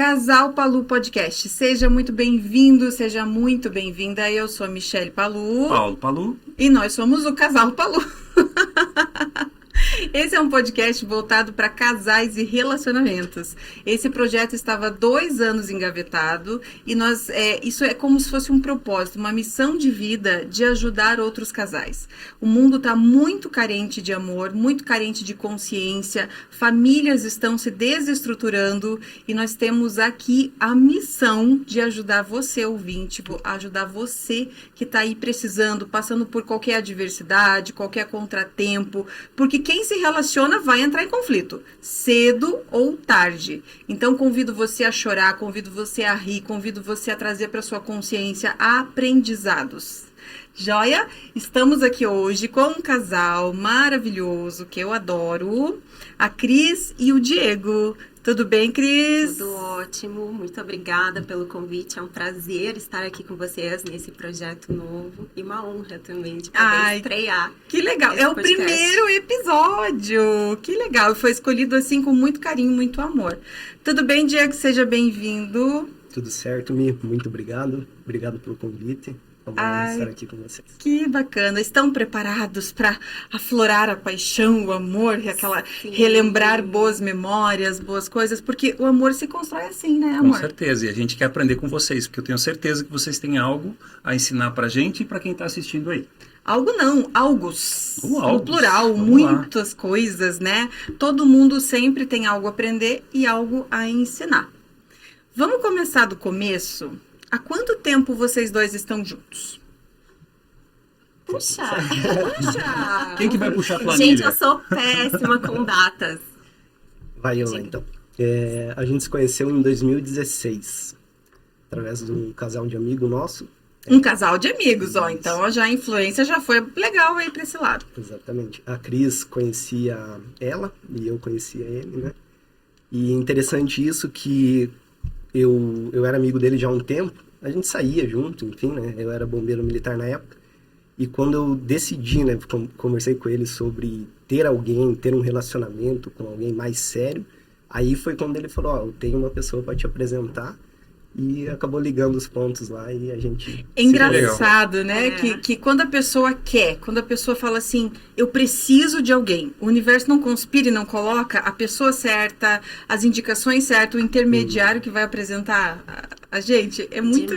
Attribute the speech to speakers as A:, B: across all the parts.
A: Casal Palu Podcast. Seja muito bem-vindo, seja muito bem-vinda. Eu sou a Michelle Palu.
B: Paulo Palu.
A: E nós somos o Casal Palu. Esse é um podcast voltado para casais e relacionamentos. Esse projeto estava há 2 anos engavetado e isso é como se fosse um propósito, uma missão de vida de ajudar outros casais. O mundo está muito carente de amor, muito carente de consciência, famílias estão se desestruturando e nós temos aqui a missão de ajudar você, ouvinte, ajudar você que está aí precisando, passando por qualquer adversidade, qualquer contratempo, porque quem se relaciona vai entrar em conflito, cedo ou tarde. Então, convido você a chorar, convido você a rir, convido você a trazer para sua consciência aprendizados. Joia? Estamos aqui hoje com um casal maravilhoso que eu adoro, a Cris e o Diego. Tudo bem, Cris?
C: Tudo ótimo, muito obrigada pelo convite, é um prazer estar aqui com vocês nesse projeto novo e uma honra também de poder estrear.
A: Que legal, é o primeiro episódio, que legal, foi escolhido assim com muito carinho, muito amor. Tudo bem, Diego? Seja bem-vindo.
D: Tudo certo, Mi, muito obrigado pelo convite. Vamos estar aqui com vocês.
A: Que bacana. Estão preparados para aflorar a paixão, o amor, relembrar boas memórias, boas coisas? Porque o amor se constrói assim, né, amor?
B: Com certeza. E a gente quer aprender com vocês, porque eu tenho certeza que vocês têm algo a ensinar pra gente e pra quem tá assistindo aí.
A: Algo não, algos.
B: No
A: plural, muitas coisas, né? Todo mundo sempre tem algo a aprender e algo a ensinar. Vamos começar do começo? Há quanto tempo vocês dois estão juntos?
C: Puxa!
B: Quem que vai puxar a planilha?
C: Gente, eu sou péssima com datas.
D: Vai eu lá, então. A gente se conheceu em 2016, através de um casal de amigo nosso.
A: Um casal de amigos, ó. Então a influência já foi legal aí pra esse lado.
D: Exatamente. A Cris conhecia ela e eu conhecia ele, né? E interessante isso que eu era amigo dele já há um tempo, a gente saía junto, enfim, né? Eu era bombeiro militar na época. E quando eu decidi, né, conversei com ele sobre ter um relacionamento com alguém mais sério, aí foi quando ele falou, eu tenho uma pessoa para te apresentar. E acabou ligando os pontos lá e a gente...
A: É engraçado, né? Que quando a pessoa quer, quando a pessoa fala assim, eu preciso de alguém, o universo não conspira e não coloca a pessoa certa, as indicações certas, o intermediário que vai apresentar a gente. É muito...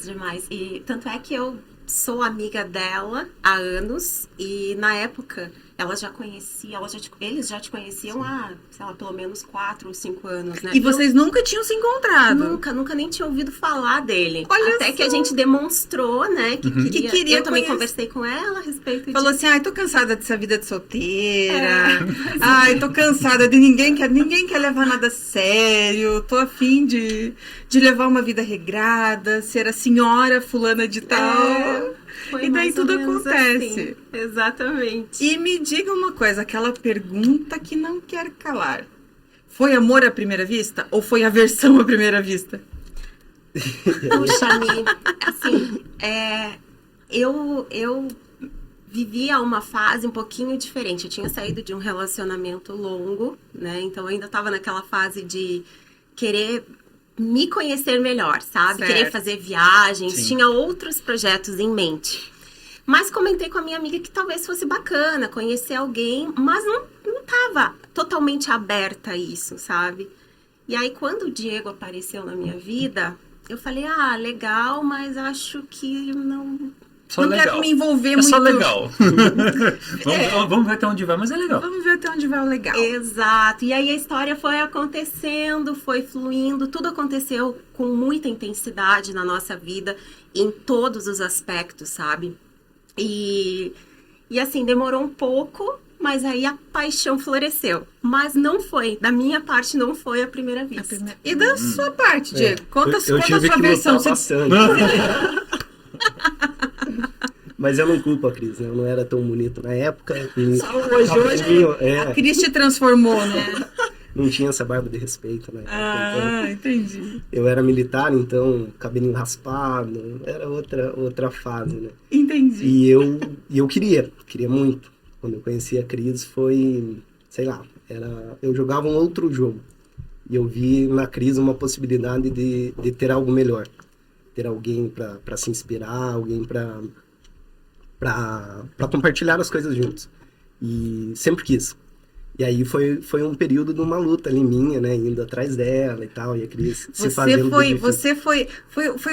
C: Demais. E tanto é que eu sou amiga dela há anos e na época... Ela já conhecia, eles já te conheciam há, sei lá, pelo menos 4 ou 5 anos, né?
A: E vocês nunca tinham se encontrado?
C: Nunca nem tinha ouvido falar dele.
A: Olha
C: Até
A: só.
C: que a gente demonstrou, né, que queria. Eu também
A: conhecer.
C: conversei com ela a respeito
A: Falou
C: disso.
A: assim, tô cansada dessa vida de solteira. Tô cansada de ninguém quer levar nada a sério. Tô a fim de levar uma vida regrada, ser a senhora fulana de tal. E daí tudo acontece.
C: Assim. Exatamente.
A: E me diga uma coisa, aquela pergunta que não quer calar. Foi amor à primeira vista ou foi aversão à primeira vista?
C: Puxa, Mi, assim, eu vivia uma fase um pouquinho diferente. Eu tinha saído de um relacionamento longo, né? Então eu ainda estava naquela fase de querer me conhecer melhor, sabe?
A: Certo.
C: Querer fazer viagens,
B: Sim.
C: tinha outros projetos em mente. Mas comentei com a minha amiga que talvez fosse bacana conhecer alguém, mas não estava totalmente aberta a isso, sabe? E aí, quando o Diego apareceu na minha vida, eu falei, legal, mas acho que não
A: Quero me envolver
B: é
A: muito.
B: Só legal. Vamos ver até onde vai, mas é legal.
A: Vamos ver até onde vai o legal.
C: Exato. E aí a história foi acontecendo, foi fluindo, tudo aconteceu com muita intensidade na nossa vida, em todos os aspectos, sabe? E assim, demorou um pouco, mas aí a paixão floresceu. Mas não foi, da minha parte, não foi a primeira vista.
A: E da sua parte, Diego? Conta a sua
D: que
A: versão.
D: lutar bastante. Mas eu não culpo a Cris, né? Eu não era tão bonito na época.
A: Hoje a Cris te transformou, né?
D: Não tinha essa barba de respeito, né?
A: Então, entendi.
D: Eu era militar, então cabelinho raspado, era outra fase, né?
A: Entendi.
D: E eu queria muito. Quando eu conheci a Cris foi, sei lá, eu jogava um outro jogo. E eu vi na Cris uma possibilidade de ter algo melhor. Ter alguém para se inspirar, alguém para compartilhar as coisas juntos. E sempre quis. E aí foi um período de uma luta ali minha, né? Indo atrás dela e tal, e a Cris se fazendo...
A: Você foi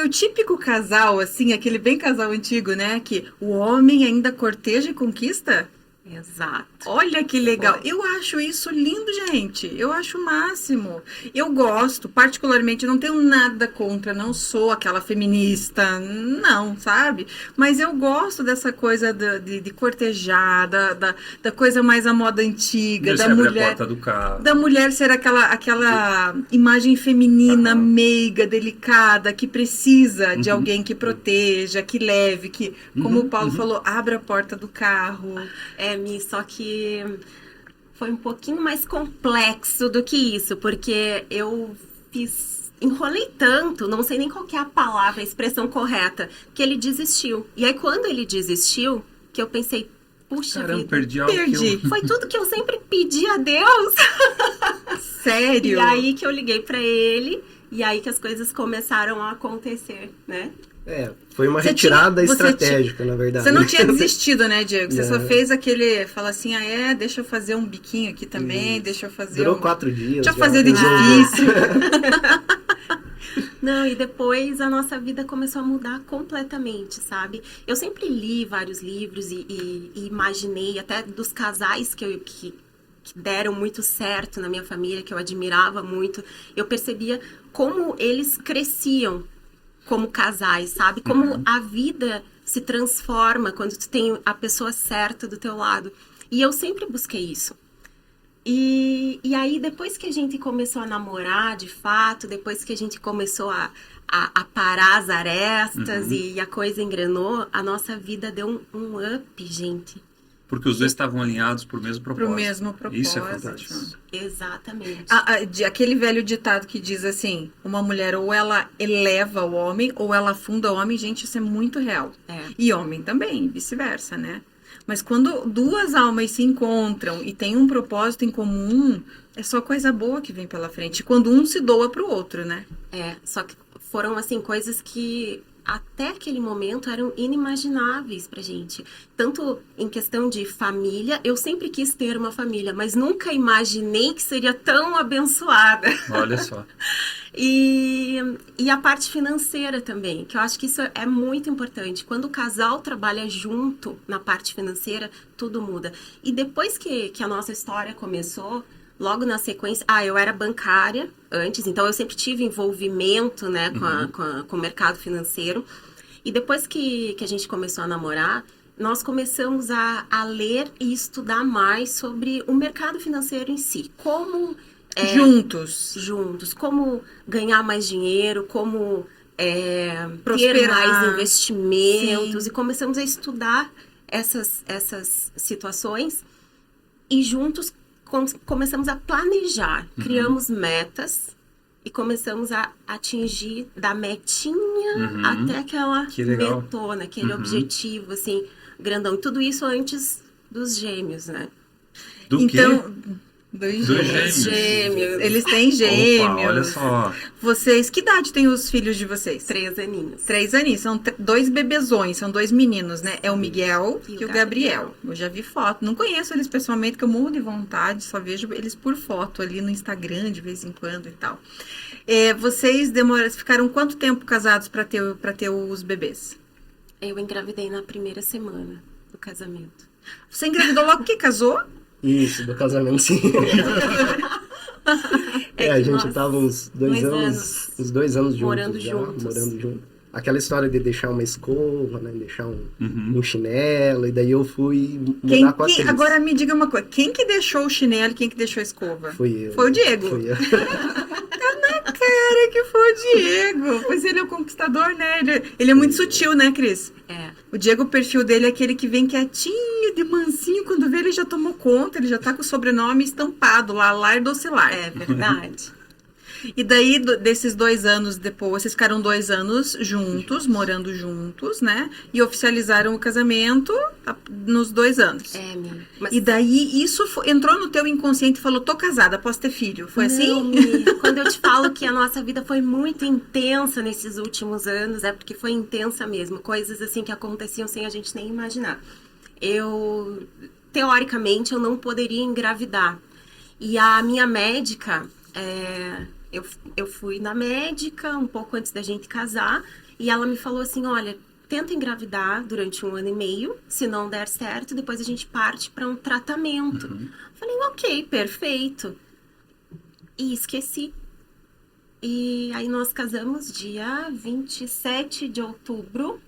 A: o típico casal, assim, aquele bem casal antigo, né? Que o homem ainda corteja e conquista?
C: Exato.
A: Olha que legal. Eu acho isso lindo, gente. Eu acho o máximo. Eu gosto, particularmente, não tenho nada contra, não sou aquela feminista, não, sabe? Mas eu gosto dessa coisa de cortejar, da coisa mais à moda antiga, da mulher.
B: A porta do carro.
A: Da mulher ser aquela imagem feminina, meiga, delicada, que precisa de alguém que proteja, que leve, que, como o Paulo falou, abra a porta do carro.
C: Só que foi um pouquinho mais complexo do que isso, porque eu enrolei tanto, não sei nem qual que é a palavra, a expressão correta, que ele desistiu. E aí quando ele desistiu, que eu pensei, puxa
B: Caramba,
C: vida,
B: perdi algo
A: perdi.
C: foi tudo que eu sempre pedi a Deus.
A: Sério?
C: E aí que eu liguei pra ele, e aí que as coisas começaram a acontecer, né?
D: Foi uma
A: Você
D: retirada
A: tinha- você
D: estratégica, na verdade.
A: Você não tinha desistido, né, Diego? Você só
D: Não.
A: fez aquele... Fala assim, deixa eu fazer um biquinho aqui também, deixa eu fazer
D: Durou
A: um...
D: 4 dias.
A: Deixa eu
D: já.
A: fazer de difícil.
C: Não, e depois a nossa vida começou a mudar completamente, sabe? Eu sempre li vários livros e imaginei, até dos casais que deram muito certo na minha família, que eu admirava muito, eu percebia como eles cresciam como casais, sabe? Como a vida se transforma quando tu tem a pessoa certa do teu lado. E eu sempre busquei isso. E aí, depois que a gente começou a namorar, de fato, depois que a gente começou a parar as arestas e a coisa engrenou, a nossa vida deu um up, gente.
B: Porque os dois estavam alinhados pro mesmo propósito.
A: Pro mesmo propósito.
B: Isso é fantástico.
C: Exatamente.
A: Aquele velho ditado que diz assim, uma mulher ou ela eleva o homem ou ela afunda o homem, gente, isso é muito real. E homem também, vice-versa, né? Mas quando duas almas se encontram e têm um propósito em comum, é só coisa boa que vem pela frente. Quando um se doa pro outro, né?
C: Só que foram, assim, coisas que até aquele momento eram inimagináveis pra gente. Tanto em questão de família, eu sempre quis ter uma família, mas nunca imaginei que seria tão abençoada.
B: Olha só.
C: E a parte financeira também, que eu acho que isso é muito importante. Quando o casal trabalha junto na parte financeira, tudo muda. E depois que a nossa história começou, logo na sequência... eu era bancária antes, então eu sempre tive envolvimento, né, com o mercado financeiro. E depois que a gente começou a namorar, nós começamos a ler e estudar mais sobre o mercado financeiro em si. Como... Juntos. Como ganhar mais dinheiro, como ter mais investimentos.
A: Sim.
C: E começamos a estudar essas situações e juntos começamos a planejar. Criamos metas e começamos a atingir da metinha até aquela metona, aquele objetivo, assim, grandão. Tudo isso antes dos gêmeos, né?
B: Do quê?
A: Dos
C: gêmeos.
A: Eles têm gêmeos.
B: Opa, olha só.
A: Vocês, que idade tem os filhos de vocês?
C: 3 aninhos.
A: 3 aninhos. São 2 bebezões, são 2 meninos, né? É o Miguel e o Gabriel. Eu já vi foto. Não conheço eles pessoalmente, que eu morro de vontade. Só vejo eles por foto ali no Instagram, de vez em quando e tal. Vocês ficaram quanto tempo casados para ter os bebês?
C: Eu engravidei na primeira semana do casamento.
A: Você engravidou logo que casou?
D: Isso, do casamento, sim. A gente tava uns 2 anos juntos.
C: Morando
D: já,
C: juntos.
D: Morando juntos. Aquela história de deixar uma escova, né? Deixar um chinelo, e daí eu fui mudar com a Cris.
A: Agora me diga uma coisa, quem que deixou o chinelo e quem que deixou a escova?
D: Fui eu.
A: Foi o Diego.
D: Fui eu.
A: Cara, que foi o Diego. Pois ele é o conquistador, né? Ele é muito sutil, né, Cris? O Diego, o perfil dele é aquele que vem quietinho, de mansinho, quando vê ele já tomou conta, ele já tá com o sobrenome estampado lá, Lar Docilar.
C: É verdade.
A: E daí, desses 2 anos depois, vocês ficaram 2 anos juntos, morando juntos, né? E oficializaram o casamento nos 2 anos.
C: Mas...
A: E daí, isso entrou no teu inconsciente e falou, tô casada, posso ter filho. Foi
C: Não,
A: assim?
C: Quando eu te falo que a nossa vida foi muito intensa nesses últimos anos, é porque foi intensa mesmo. Coisas assim que aconteciam sem a gente nem imaginar. Teoricamente, eu não poderia engravidar. E a minha médica, eu fui na médica um pouco antes da gente casar, e ela me falou assim, olha, tenta engravidar durante 1 ano e meio, se não der certo, depois a gente parte para um tratamento. Falei, ok, perfeito. E esqueci. E aí nós casamos dia 27 de outubro.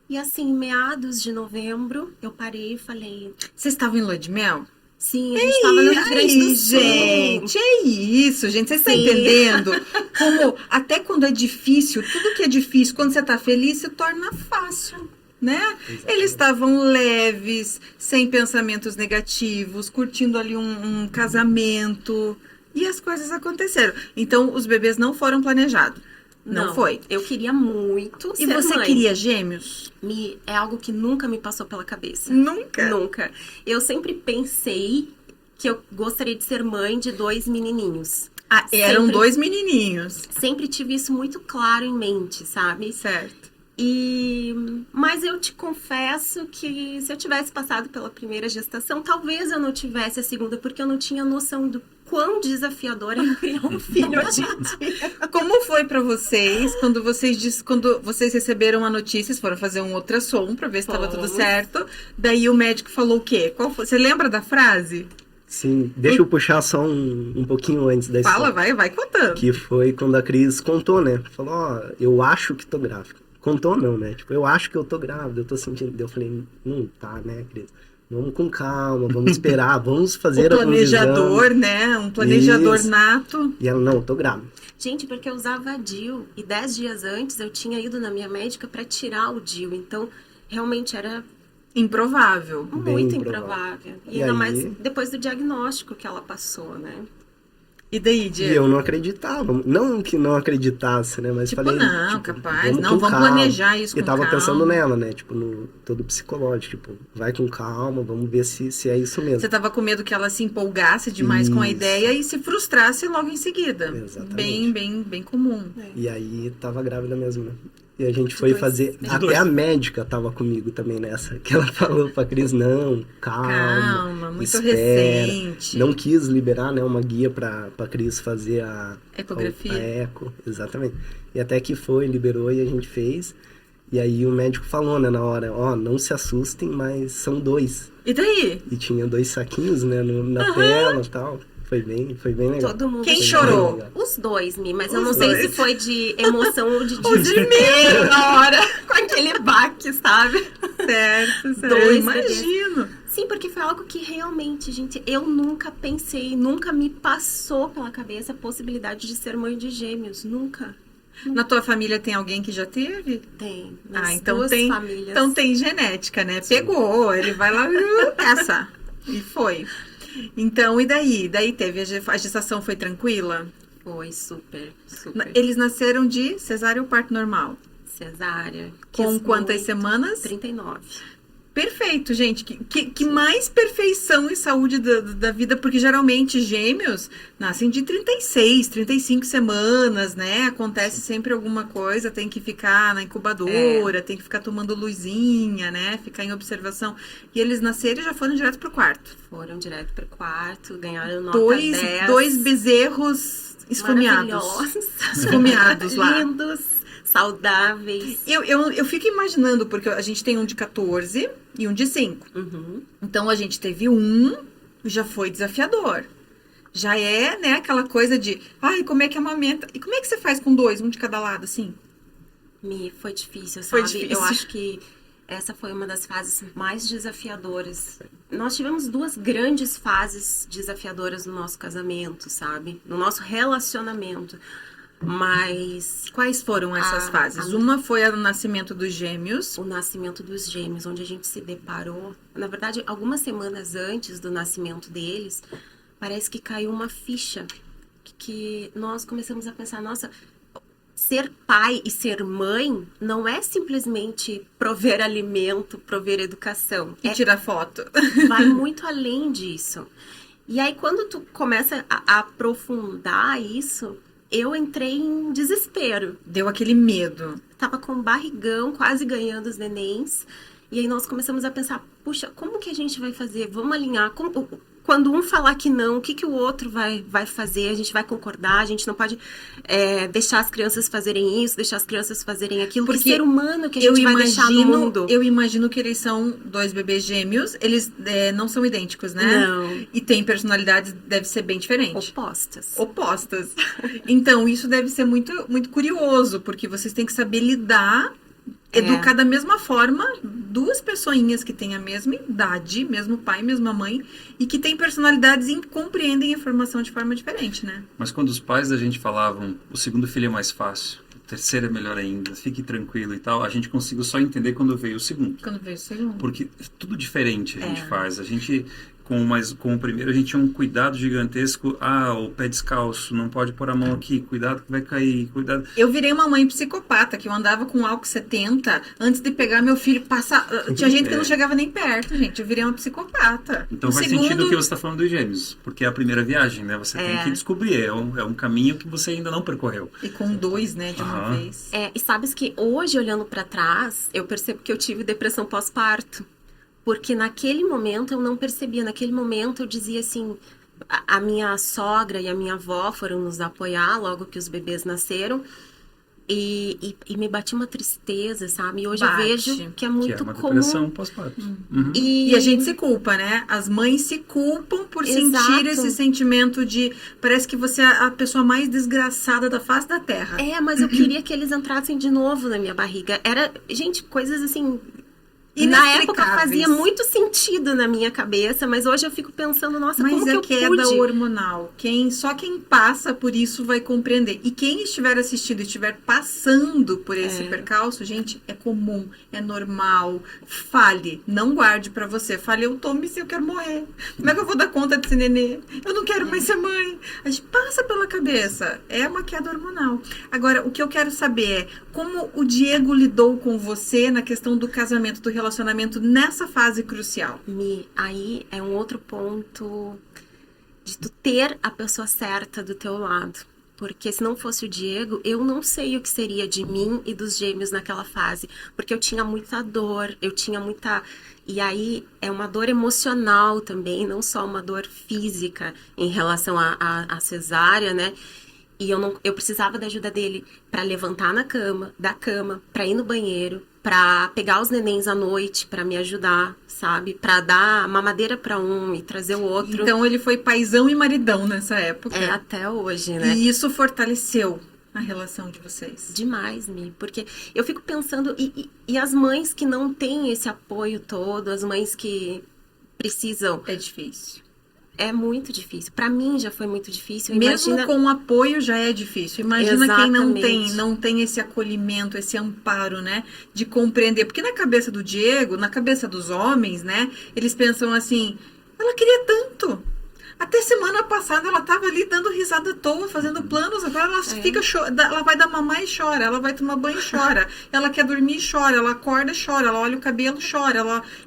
C: E assim, meados de novembro, eu parei e falei...
A: Vocês estavam em lua de mel?
C: Sim, a gente estava no Rio Grande do Sul.
A: Gente, é isso, gente. Vocês estão entendendo? Como até quando é difícil, tudo que é difícil, quando você está feliz, se torna fácil, né?
D: Exatamente.
A: Eles estavam leves, sem pensamentos negativos, curtindo ali um casamento. E as coisas aconteceram. Então, os bebês não foram planejados. Não foi.
C: Eu queria muito
A: E
C: ser
A: você
C: mãe.
A: queria gêmeos?
C: É algo que nunca me passou pela cabeça.
A: Nunca?
C: Nunca. Eu sempre pensei que eu gostaria de ser mãe de 2 menininhos.
A: Ah, eram
C: Sempre-
A: 2 menininhos.
C: Sempre tive isso muito claro em mente, sabe?
A: Certo.
C: Mas eu te confesso que se eu tivesse passado pela primeira gestação, talvez eu não tivesse a segunda, porque eu não tinha noção do quão desafiador é criar um filho hoje em dia.
A: Como foi pra vocês quando vocês receberam a notícia, vocês foram fazer um ultrassom pra ver se estava tudo
C: Fomos.
A: certo? Daí o médico falou o quê? Qual foi? Você lembra da frase?
D: Sim, deixa eu puxar só um pouquinho antes da
A: Fala,
D: história.
A: vai contando.
D: Que foi quando a Cris contou, né? Falou, ó, eu acho que tô grávida. Contou não, né? Tipo, eu acho que eu tô grávida, eu tô sentindo. Eu falei, não tá, né, Cris? Vamos com calma, vamos esperar, vamos fazer
A: O
D: alguns exames.
A: planejador, né? Um planejador
D: Isso.
A: nato.
D: E ela, não, eu tô grávida.
C: Gente, porque eu usava DIU e 10 dias antes eu tinha ido na minha médica para tirar o DIU. Então, realmente era
A: Improvável.
D: Bem
C: muito
D: improvável.
C: improvável. E
D: E
C: ainda
D: aí?
C: mais depois do diagnóstico que ela passou, né?
A: E daí,
D: E
A: Diego?
D: eu não acreditava. Não que não acreditasse, né? Mas
A: Tipo,
D: falei,
A: não, capaz.
D: vamos
A: Não,
D: com
A: vamos
D: calma.
A: planejar isso
D: E
A: com
D: tava
A: calma.
D: pensando nela, né? Tipo, no todo psicológico. Tipo, vai com calma, vamos ver se é isso mesmo.
A: Você tava com medo que ela se empolgasse demais com a
D: Isso.
A: ideia e se frustrasse logo em seguida.
D: Exatamente.
A: Bem comum.
D: E aí tava grávida mesmo, né? E a gente foi fazer.
A: De
D: Até
B: dois.
D: a médica tava comigo também nessa. Que ela falou pra Cris, não,
A: Calma, muito
D: espera.
A: recente.
D: Não quis liberar, né, uma guia pra Cris fazer a
A: Ecografia.
D: a eco, exatamente. E até que foi, liberou e a gente fez. E aí o médico falou, né, na hora, ó, não se assustem, mas são 2.
A: E daí?
D: E tinha 2 saquinhos, né, na tela e tal. Foi bem legal.
C: Todo mundo
A: Quem
C: chorou.
A: chorou?
C: Os dois, Mi, mas eu
A: Os
C: não sei
A: dois.
C: se foi de emoção ou de
A: Ou de
C: desespero na hora, com aquele baque, sabe?
A: Certo. Eu
C: Dois
A: imagino.
C: Sim, porque foi algo que realmente, gente, eu nunca pensei, nunca me passou pela cabeça a possibilidade de ser mãe de gêmeos, nunca.
A: Na tua família tem alguém que já teve?
C: Tem. Nas
A: Então
C: duas
A: tem,
C: famílias.
A: então tem genética, né? Pegou, ele vai lá, essa. E foi. Então, e daí? Daí teve, a gestação foi tranquila?
C: Foi super, super.
A: Eles nasceram de cesárea ou parto normal?
C: Cesárea.
A: Com
C: quis
A: quantas
C: muito.
A: semanas?
C: 39.
A: Perfeito, gente. Que mais perfeição e saúde da vida, porque geralmente gêmeos nascem de 36, 35 semanas, né? Acontece sempre alguma coisa, tem que ficar na incubadora, tem que ficar tomando luzinha, né? Ficar em observação. E eles nasceram e já foram direto pro quarto.
C: Foram direto pro quarto, ganharam nota
A: Dois,
C: 10.
A: dois bezerros esfomeados.
C: Maravilhosos.
A: Esfomeados lá.
C: Lindos, saudáveis.
A: Eu fico imaginando, porque a gente tem um de 14 e um de 5.
C: Uhum.
A: Então a gente teve um, já foi desafiador. Já é, né, aquela coisa de, ai, como é que amamenta? E como é que você faz com 2, um de cada lado, assim?
C: Foi difícil,
A: Foi
C: sabe?
A: difícil.
C: Eu acho que essa foi uma das fases mais desafiadoras. Nós tivemos 2 grandes fases desafiadoras no nosso casamento, sabe? No nosso relacionamento. Mas
A: Quais foram essas fases? Uma foi o nascimento dos gêmeos.
C: o nascimento dos gêmeos, onde a gente se deparou, na verdade, algumas semanas antes do nascimento deles, parece que caiu uma ficha que nós começamos a pensar, nossa, ser pai e ser mãe não é simplesmente prover alimento, prover educação.
A: E tirar foto.
C: Vai muito além disso. E aí, quando tu começa a aprofundar isso, eu entrei em desespero.
A: Deu aquele medo.
C: Tava com barrigão, quase ganhando os nenéns. E aí nós começamos a pensar, puxa, como que a gente vai fazer? Vamos alinhar. Quando um falar que não, o que o outro vai fazer? A gente vai concordar, a gente não pode deixar as crianças fazerem isso, deixar as crianças fazerem aquilo. Porque que ser humano que a gente vai deixar no mundo?
A: Eu imagino que eles são 2 bebês gêmeos, eles não são idênticos, né?
C: Não.
A: E tem personalidades, deve ser bem diferente.
C: Opostas.
A: Então, isso deve ser muito, muito curioso, porque vocês têm que saber lidar, educar da mesma forma 2 pessoinhas que têm a mesma idade, mesmo pai, mesma mãe, e que têm personalidades e compreendem a informação de forma diferente, né?
B: Mas quando os pais da gente falavam, o segundo filho é mais fácil, o terceiro é melhor ainda, fique tranquilo e tal, a gente conseguiu só entender quando veio o segundo.
A: Quando veio o segundo.
B: Porque tudo diferente a gente faz. A gente, com o primeiro, a gente tinha um cuidado gigantesco. O pé descalço, não pode pôr a mão aqui, cuidado que vai cair, cuidado.
A: Eu virei uma mãe psicopata, que eu andava com álcool 70 antes de pegar meu filho, passar. Tinha gente que não chegava nem perto, gente. Eu virei uma psicopata.
B: Então faz sentido o que você está falando dos gêmeos, porque é a primeira viagem, né? Você tem que descobrir, é um caminho que você ainda não percorreu.
A: E com 2, né, de uma vez.
C: E sabes que hoje, olhando para trás, eu percebo que eu tive depressão pós-parto. Porque naquele momento eu não percebia, naquele momento eu dizia assim, a minha sogra e a minha avó foram nos apoiar logo que os bebês nasceram, e me batia uma tristeza, sabe? E hoje eu vejo que é muito comum.
B: Que é uma depressão pós-parto.
A: Uhum. E a gente se culpa, né? As mães se culpam por sentir esse sentimento de, parece que você é a pessoa mais desgraçada da face da terra.
C: Mas eu queria que eles entrassem de novo na minha barriga. Gente, coisas assim... Na época fazia muito sentido na minha cabeça, mas hoje eu fico pensando, nossa, como que eu pude? Mas é queda
A: hormonal. Só quem passa por isso vai compreender. E quem estiver assistindo e estiver passando por esse percalço, gente, é comum, é normal. Fale, não guarde pra você. Fale, eu tô eu quero morrer. Como é que eu vou dar conta desse nenê? Eu não quero mais ser mãe. A gente passa pela cabeça. É uma queda hormonal. Agora, o que eu quero saber é como o Diego lidou com você na questão do casamento, do relacionamento nessa fase crucial.
C: Aí é um outro ponto de tu ter a pessoa certa do teu lado. Porque se não fosse o Diego, eu não sei o que seria de mim e dos gêmeos naquela fase. Porque eu tinha muita dor, E aí é uma dor emocional também, não só uma dor física em relação à cesárea, né? E eu precisava da ajuda dele para levantar da cama, para ir no banheiro, para pegar os nenéns à noite, para me ajudar, sabe? Para dar mamadeira para um e trazer o outro.
A: Então ele foi paizão e maridão nessa época.
C: Até hoje, né?
A: E isso fortaleceu a relação de vocês?
C: Demais, porque eu fico pensando, e as mães que não têm esse apoio todo, as mães que precisam...
A: É difícil.
C: É muito difícil. Para mim já foi muito difícil.
A: Mesmo com apoio já é difícil. Imagina quem não tem esse acolhimento, esse amparo, né? De compreender. Porque na cabeça do Diego, na cabeça dos homens, né? Eles pensam assim, ela queria tanto. Até semana passada ela tava ali dando risada à toa, fazendo planos. Agora ela fica ela vai dar mamar e chora, ela vai tomar banho e chora, ela quer dormir e chora, ela acorda e chora, ela olha o cabelo e chora,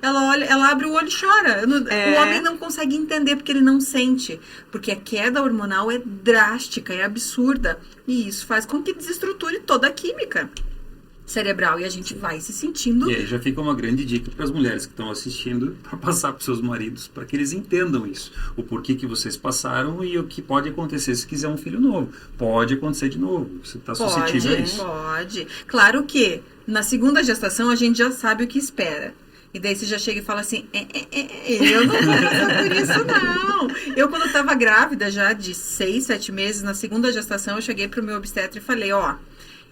A: ela abre o olho e chora. O homem não consegue entender porque ele não sente. Porque a queda hormonal é drástica, é absurda. E isso faz com que desestruture toda a química cerebral e a gente vai se sentindo...
B: E aí já fica uma grande dica para as mulheres que estão assistindo, para passar para os seus maridos, para que eles entendam isso, o porquê que vocês passaram e o que pode acontecer se quiser um filho novo. Pode acontecer de novo, você está suscetível a isso.
A: Pode. Claro que na segunda gestação a gente já sabe o que espera. E daí você já chega e fala assim, eu não vou passar por isso, não. Eu, quando estava grávida já de 6, 7 meses, na segunda gestação, eu cheguei pro meu obstetra e falei,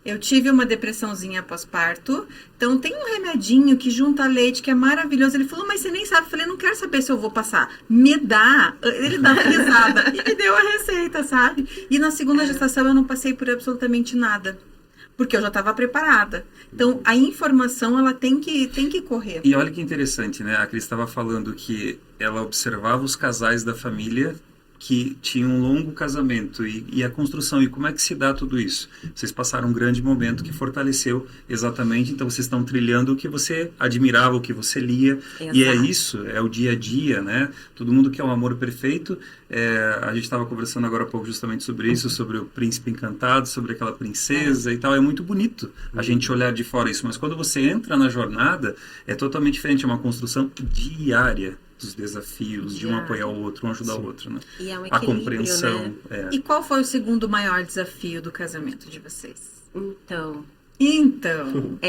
A: eu tive uma depressãozinha pós-parto, então tem um remedinho que junta leite, que é maravilhoso. Ele falou, mas você nem sabe. Eu falei, não quero saber se eu vou passar. Me dá. Ele dá uma risada e me deu a receita, sabe? E na segunda gestação eu não passei por absolutamente nada. Porque eu já estava preparada. Então, a informação, ela tem que correr.
B: E olha que interessante, né? A Cris estava falando que ela observava os casais da família que tinha um longo casamento e a construção, e como é que se dá tudo isso? Vocês passaram um grande momento que fortaleceu exatamente, então vocês estão trilhando o que você admirava, o que você lia,
C: Exato.
B: e é isso, é o dia a dia, né? Todo mundo quer um amor perfeito. A gente estava conversando agora há pouco justamente sobre isso, sobre o príncipe encantado, sobre aquela princesa e tal. É muito bonito a gente olhar de fora isso, mas quando você entra na jornada, é totalmente diferente, é uma construção diária dos desafios, de um apoiar o outro, um ajudar o outro, né?
C: E é um
B: A
C: equilíbrio,
B: compreensão.
C: né?
A: E qual foi o segundo maior desafio do casamento de vocês?
C: Então,
A: Então,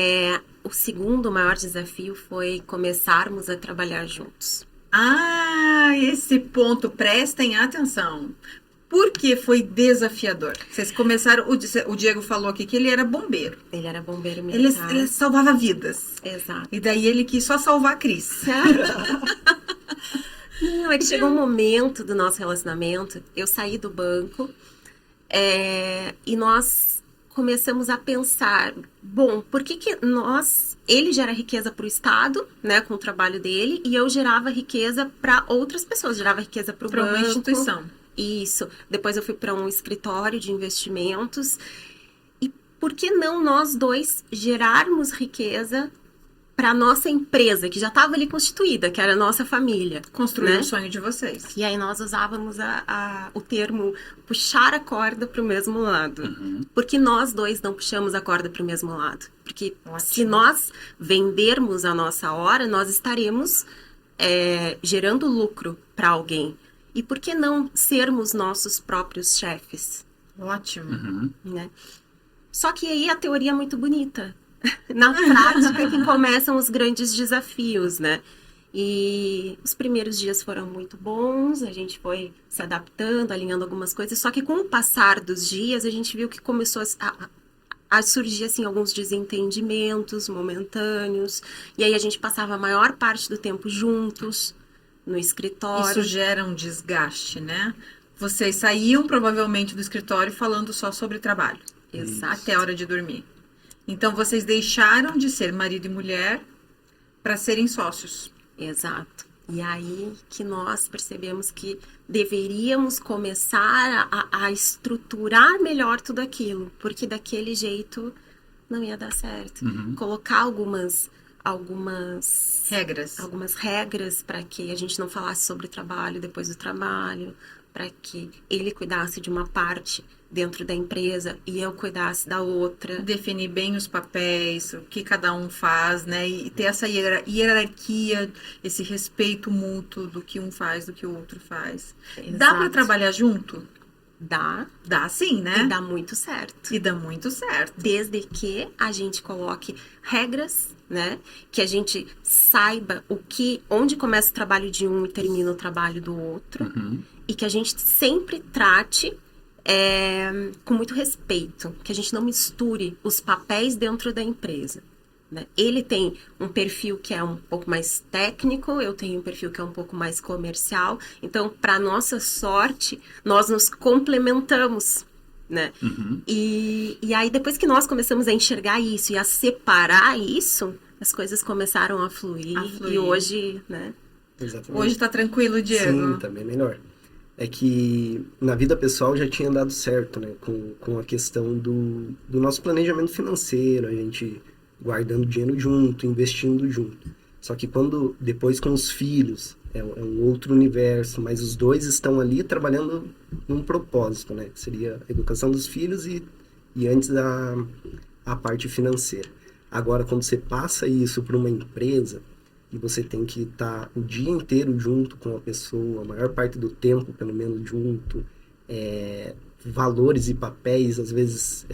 C: o segundo maior desafio foi começarmos a trabalhar juntos.
A: esse ponto, prestem atenção. Por que foi desafiador? Vocês começaram, o Diego falou aqui que ele era bombeiro.
C: Ele era bombeiro
A: Ele
C: militar.
A: salvava vidas.
C: Exato.
A: E daí ele quis só salvar a Cris.
C: Não, é que chegou um momento do nosso relacionamento, eu saí do banco e nós começamos a pensar, bom, por que ele gera riqueza para o Estado, né, com o trabalho dele, e eu gerava riqueza para outras pessoas, gerava riqueza para o banco.
A: Para uma instituição.
C: Isso. Depois eu fui para um escritório de investimentos. E por que não nós dois gerarmos riqueza para nossa empresa, que já estava ali constituída, que era a nossa família?
A: Construir
C: né?
A: o sonho de vocês.
C: E aí nós usávamos o termo puxar a corda para o mesmo lado. Porque nós dois não puxamos a corda para o mesmo lado. Porque se nós vendermos a nossa hora, nós estaremos gerando lucro para alguém. E por que não sermos nossos próprios chefes?
A: Ótimo.
C: Né? Só que aí a teoria é muito bonita. Na prática que começam os grandes desafios, né? E os primeiros dias foram muito bons, a gente foi se adaptando, alinhando algumas coisas. Só que com o passar dos dias, a gente viu que começou a surgir assim, alguns desentendimentos momentâneos. E aí a gente passava a maior parte do tempo juntos, no escritório.
A: Isso gera um desgaste, né? Vocês saíam provavelmente do escritório falando só sobre trabalho.
C: Exato.
A: Até a hora de dormir. Então vocês deixaram de ser marido e mulher para serem sócios.
C: Exato. E aí que nós percebemos que deveríamos começar a estruturar melhor tudo aquilo, porque daquele jeito não ia dar certo. Colocar algumas regras para que a gente não falasse sobre o trabalho depois do trabalho, para que ele cuidasse de uma parte dentro da empresa e eu cuidasse da outra.
A: Definir bem os papéis, o que cada um faz, né? E ter essa hierarquia, esse respeito mútuo do que um faz, do que o outro faz.
C: Exato.
A: Dá para trabalhar junto?
C: Dá.
A: Dá sim, né?
C: E dá muito certo.
A: E dá muito certo.
C: Desde que a gente coloque regras, né? Que a gente saiba onde começa o trabalho de um e termina o trabalho do outro. E que a gente sempre trate com muito respeito. Que a gente não misture os papéis dentro da empresa. Né? Ele tem um perfil que é um pouco mais técnico, eu tenho um perfil que é um pouco mais comercial. Então, para nossa sorte, nós nos complementamos, né? E aí, depois que nós começamos a enxergar isso e a separar isso, as coisas começaram a fluir. E hoje, né?
D: Exatamente.
A: Hoje tá tranquilo, Diego?
D: Sim, também melhor. É que na vida pessoal já tinha dado certo, né? Com a questão do nosso planejamento financeiro, a gente guardando dinheiro junto, investindo junto. Só que depois com os filhos, é um outro universo, mas os dois estão ali trabalhando num propósito, né? Que seria a educação dos filhos e antes a parte financeira. Agora, quando você passa isso para uma empresa e você tem que estar o dia inteiro junto com a pessoa, a maior parte do tempo, pelo menos, junto, valores e papéis, às vezes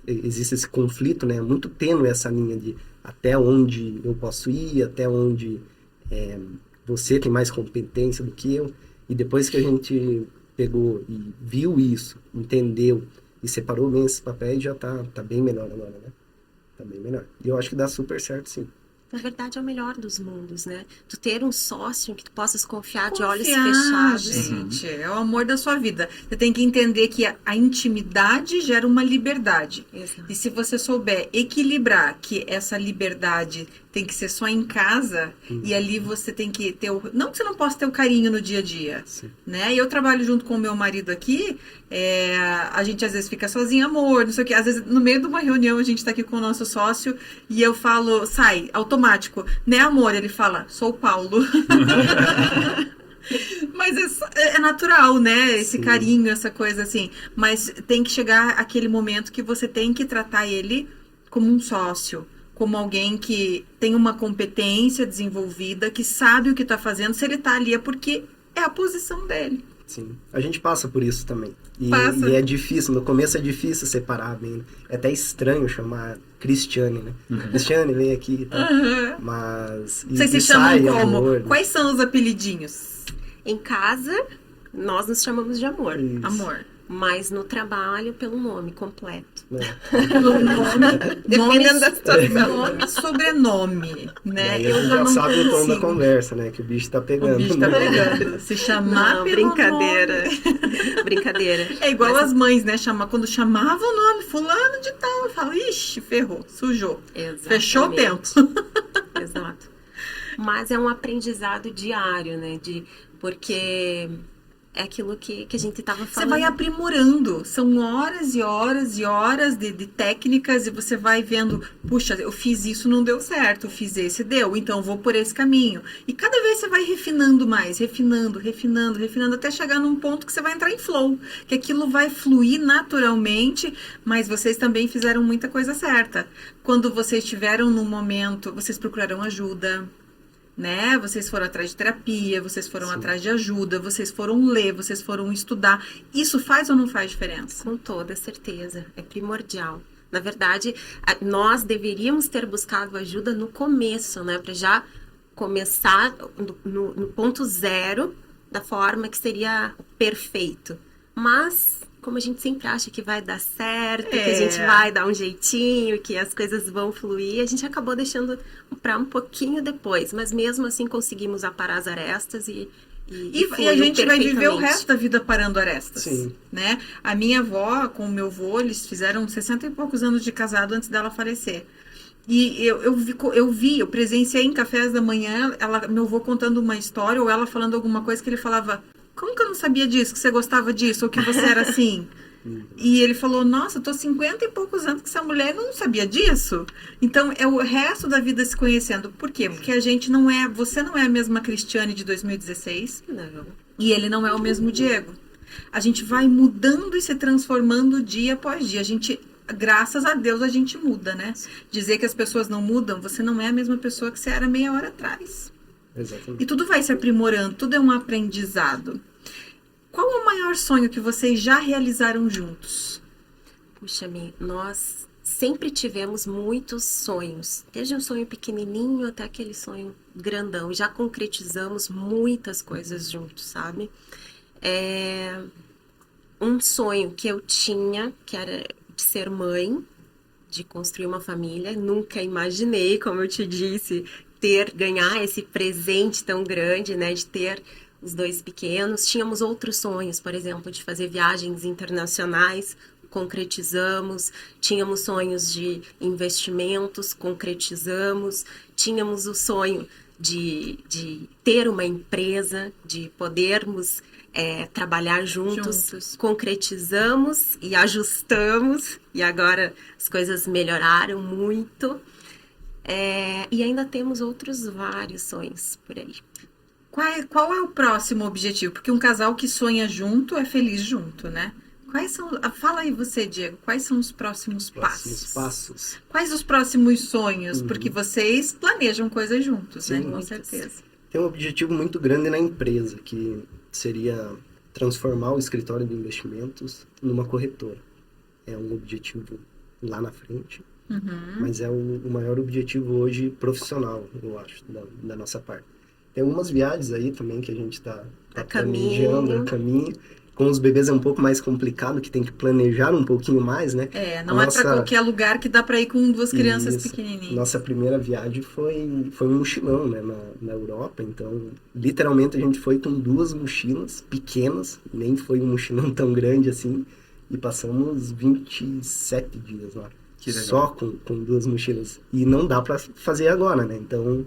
D: existe esse conflito, né? Muito tênue essa linha de até onde eu posso ir, até onde você tem mais competência do que eu. E depois que a gente pegou e viu isso, entendeu e separou bem esses papéis, já tá bem melhor agora, né? Tá bem melhor. E eu acho que dá super certo, sim.
C: Na verdade, é o melhor dos mundos, né? Tu ter um sócio em que tu possas confiar de olhos fechados.
A: Gente, é o amor da sua vida. Você tem que entender que a intimidade gera uma liberdade.
C: Exato.
A: E se você souber equilibrar que essa liberdade tem que ser só em casa, e ali você tem que ter não que você não possa ter o carinho no dia a dia,
D: Sim.
A: né? E eu trabalho junto com o meu marido aqui, a gente às vezes fica sozinho, amor, não sei o que, às vezes no meio de uma reunião a gente tá aqui com o nosso sócio, e eu falo, sai, automático, né, amor? Ele fala, sou o Paulo. Mas é natural, né? Esse
D: Sim.
A: carinho, essa coisa assim. Mas tem que chegar aquele momento que você tem que tratar ele como um sócio, como alguém que tem uma competência desenvolvida, que sabe o que está fazendo. Se ele está ali é porque é a posição dele.
D: Sim, a gente passa por isso também.
A: Passa.
D: E é difícil, no começo é difícil separar bem. Né? É até estranho chamar Cristiane, né? Cristiane, vem aqui e tal. Mas...
A: Vocês se chamam como? Quais são os apelidinhos?
C: Em casa, nós nos chamamos de amor.
D: Isso.
A: Amor.
C: Mas no trabalho, pelo nome completo.
A: Pelo nome,
C: Dependendo da situação.
A: nome, sobrenome,
D: E
A: né?
D: aí a gente já sabe o tom da conversa, né? Que o bicho tá pegando.
A: O bicho tá
D: né?
A: pegando. Se chamar
C: Não,
A: pelo
C: brincadeira.
A: nome.
C: Brincadeira.
A: É igual
C: Mas-
A: as mães, né? Quando chamava o nome, fulano de tal, eu falo, ixi, ferrou, sujou.
C: Exatamente.
A: Fechou o tempo.
C: Exato. Mas é um aprendizado diário, né? Porque é aquilo que a gente estava
A: Você
C: falando.
A: vai aprimorando. São horas e horas e horas de técnicas e você vai vendo, puxa, eu fiz isso, não deu certo, eu fiz esse, deu, então eu vou por esse caminho. E cada vez você vai refinando mais, refinando, até chegar num ponto que você vai entrar em flow, que aquilo vai fluir naturalmente, mas vocês também fizeram muita coisa certa. Quando vocês estiveram num momento, vocês procuraram ajuda, né? Vocês foram atrás de terapia, vocês foram
D: Sim.
A: atrás de ajuda, vocês foram ler, vocês foram estudar. Isso faz ou não faz diferença?
C: Com toda certeza, é primordial. Na verdade, nós deveríamos ter buscado ajuda no começo, né? Para já começar no ponto zero da forma que seria perfeito. Mas, como a gente sempre acha que vai dar certo, que a gente vai dar um jeitinho, que as coisas vão fluir, a gente acabou deixando para um pouquinho depois. Mas mesmo assim conseguimos aparar as arestas e
A: E a
C: fluiu
A: gente vai viver o
C: perfeitamente.
A: resto da vida parando arestas.
D: Sim.
A: Né? A minha avó com o meu avô, eles fizeram 60 e poucos anos de casado antes dela falecer. E eu presenciei em cafés da manhã, meu avô contando uma história, ou ela falando alguma coisa que ele falava, como que eu não sabia disso, que você gostava disso, ou que você era assim? E ele falou, nossa, eu tô 50 e poucos anos que essa mulher não sabia disso. Então, é o resto da vida se conhecendo. Por quê? Porque a gente você não é a mesma Cristiane de 2016,
C: Não.
A: e ele não é o mesmo Diego. A gente vai mudando e se transformando dia após dia. A gente, graças a Deus, a gente muda, né? Dizer que as pessoas não mudam, você não é a mesma pessoa que você era meia hora atrás.
D: Exatamente.
A: E tudo vai se aprimorando, tudo é um aprendizado. Qual é o maior sonho que vocês já realizaram juntos?
C: Puxa, Mi, nós sempre tivemos muitos sonhos. Desde um sonho pequenininho até aquele sonho grandão. Já concretizamos muitas coisas juntos, sabe? Um sonho que eu tinha, que era de ser mãe, de construir uma família. Nunca imaginei, como eu te disse, ganhar esse presente tão grande, né? De ter os 2 pequenos. Tínhamos outros sonhos, por exemplo, de fazer viagens internacionais, concretizamos. Tínhamos sonhos de investimentos, concretizamos. Tínhamos o sonho de ter uma empresa, de podermos trabalhar juntos, concretizamos e ajustamos, e agora as coisas melhoraram muito. E ainda temos outros vários sonhos por aí.
A: Qual é o próximo objetivo? Porque um casal que sonha junto é feliz junto, né? Fala aí você, Diego, quais são os próximos passos? Quais os próximos sonhos? Porque vocês planejam coisas juntos, né?
D: Sim.
A: Com certeza.
D: Tem um objetivo muito grande na empresa, que seria transformar o escritório de investimentos numa corretora. É um objetivo lá na frente, mas é o maior objetivo hoje profissional, eu acho, da nossa parte. Tem algumas viagens aí também que a gente está planejando, a caminho. Com os bebês é um pouco mais complicado, que tem que planejar um pouquinho mais, né?
A: Não é para qualquer lugar que dá para ir com 2 crianças
D: Isso.
A: pequenininhas.
D: Nossa primeira viagem foi um mochilão, né, na Europa. Então, literalmente, a gente foi com 2 mochilas pequenas, nem foi um mochilão tão grande assim, e passamos 27 dias lá.
B: Que legal.
D: só com 2 mochilas. E não dá para fazer agora, né? Então,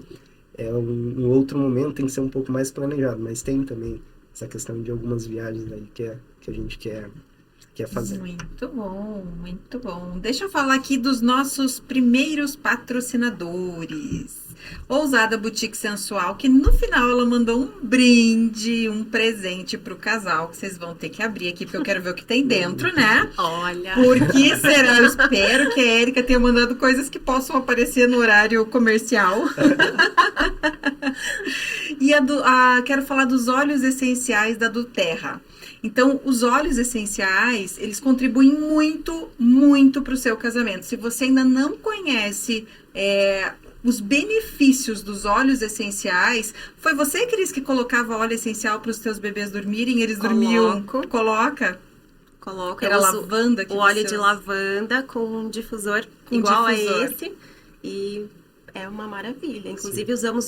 D: é um outro momento, tem que ser um pouco mais planejado. Mas tem também essa questão de algumas viagens aí que a gente quer fazer.
A: Muito bom, muito bom. Deixa eu falar aqui dos nossos primeiros patrocinadores. Ousada Boutique Sensual, que no final ela mandou um brinde, um presente pro casal, que vocês vão ter que abrir aqui, porque eu quero ver o que tem dentro, né?
C: Olha.
A: Por que será? Eu espero que a Érica tenha mandado coisas que possam aparecer no horário comercial. E quero falar dos óleos essenciais da Duterra. Então, os óleos essenciais, eles contribuem muito, muito para o seu casamento. Se você ainda não conhece os benefícios dos óleos essenciais, foi você, Cris, que colocava óleo essencial para os teus bebês dormirem? Eles dormiam? Coloca?
C: Coloca.
A: Era lavanda?
C: O óleo de lavanda com um difusor igual a esse. E é uma maravilha. Inclusive, usamos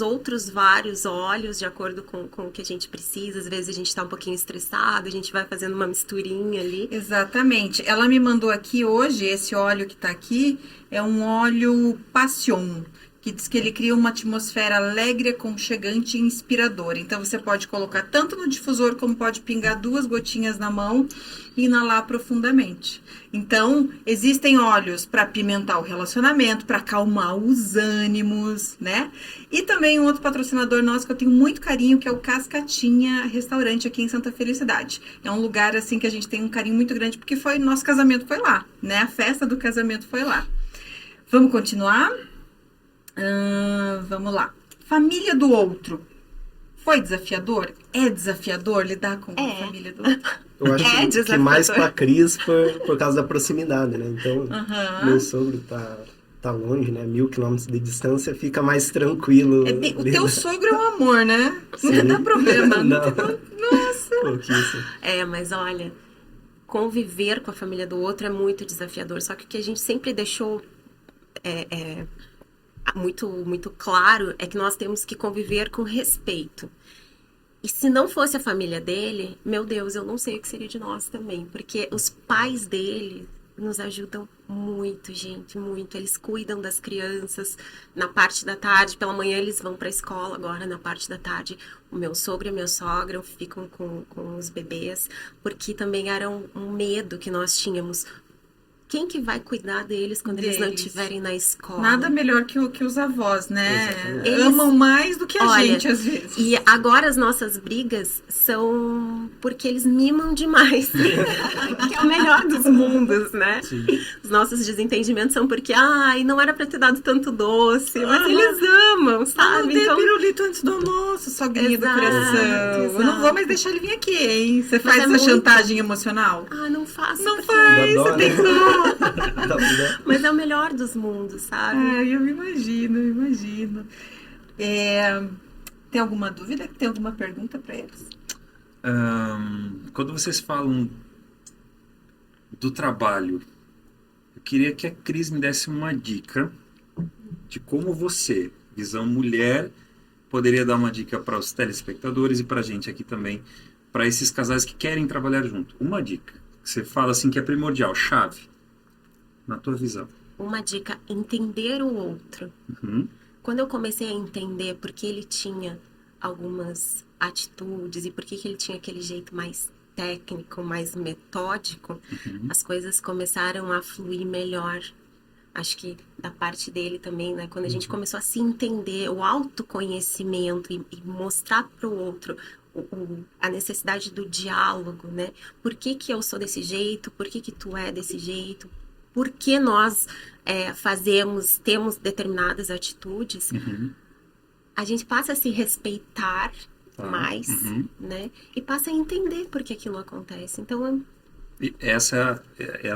C: vários óleos de acordo com o que a gente precisa. Às vezes a gente está um pouquinho estressado, a gente vai fazendo uma misturinha ali.
A: Exatamente. Ela me mandou aqui hoje, esse óleo que está aqui, é um óleo Passion, que diz que ele cria uma atmosfera alegre, aconchegante e inspiradora. Então, você pode colocar tanto no difusor, como pode pingar 2 gotinhas na mão e inalar profundamente. Então, existem óleos para apimentar o relacionamento, para acalmar os ânimos, né? E também um outro patrocinador nosso que eu tenho muito carinho, que é o Cascatinha Restaurante aqui em Santa Felicidade. É um lugar, assim, que a gente tem um carinho muito grande, porque nosso casamento foi lá, né? A festa do casamento foi lá. Vamos continuar? Vamos lá. Família do outro. Foi desafiador? É desafiador lidar com a família do outro?
D: Eu acho que mais pra Cris por causa da proximidade, né? Então, meu sogro tá longe, né? 1000 quilômetros de distância, fica mais tranquilo.
A: O teu sogro é um amor, né?
D: Sim.
A: Nunca dá problema.
D: Não.
A: Nossa.
D: Pouquíssimo.
C: Mas olha, conviver com a família do outro é muito desafiador. Só que o que a gente sempre deixou muito, muito claro é que nós temos que conviver com respeito. E se não fosse a família dele, meu Deus, eu não sei o que seria de nós também. Porque os pais dele nos ajudam muito, gente, muito. Eles cuidam das crianças na parte da tarde. Pela manhã eles vão para a escola, agora na parte da tarde o meu sogro e a minha sogra ficam com os bebês. Porque também era um medo que nós tínhamos. Quem que vai cuidar deles quando eles não estiverem na escola?
A: Nada melhor que os avós, né?
D: Eles
A: amam mais do que a gente, às vezes.
C: E agora as nossas brigas são porque eles mimam demais. Que é o melhor dos mundos, né?
B: Sim.
C: Os nossos desentendimentos são porque, não era pra ter dado tanto doce, mas eles amam, sabe?
A: Não dê pirulito antes do almoço, sogrinha do coração. Eu não vou mais deixar ele vir aqui, hein? Você faz essa chantagem emocional?
C: Não faço.
A: Não faz, você tem dó.
C: Mas é o melhor dos mundos, sabe?
A: Eu imagino. Tem alguma dúvida? Tem alguma pergunta para eles?
B: Quando vocês falam do trabalho, eu queria que a Cris me desse uma dica de como você, visão mulher, poderia dar uma dica para os telespectadores e para a gente aqui também, para esses casais que querem trabalhar junto. Uma dica que você fala assim que é primordial, chave, na tua visão.
C: Uma dica, entender o outro. Quando eu comecei a entender por que ele tinha algumas atitudes e por que ele tinha aquele jeito mais técnico, mais metódico, as coisas começaram a fluir melhor. Acho que da parte dele também, né? Quando a gente começou a se entender, o autoconhecimento e mostrar para o outro a necessidade do diálogo, né? Por que eu sou desse jeito? Por que tu é desse jeito? Por que nós temos determinadas atitudes? A gente passa a se respeitar mais, né? E passa a entender por que aquilo acontece. Então,
B: E essa é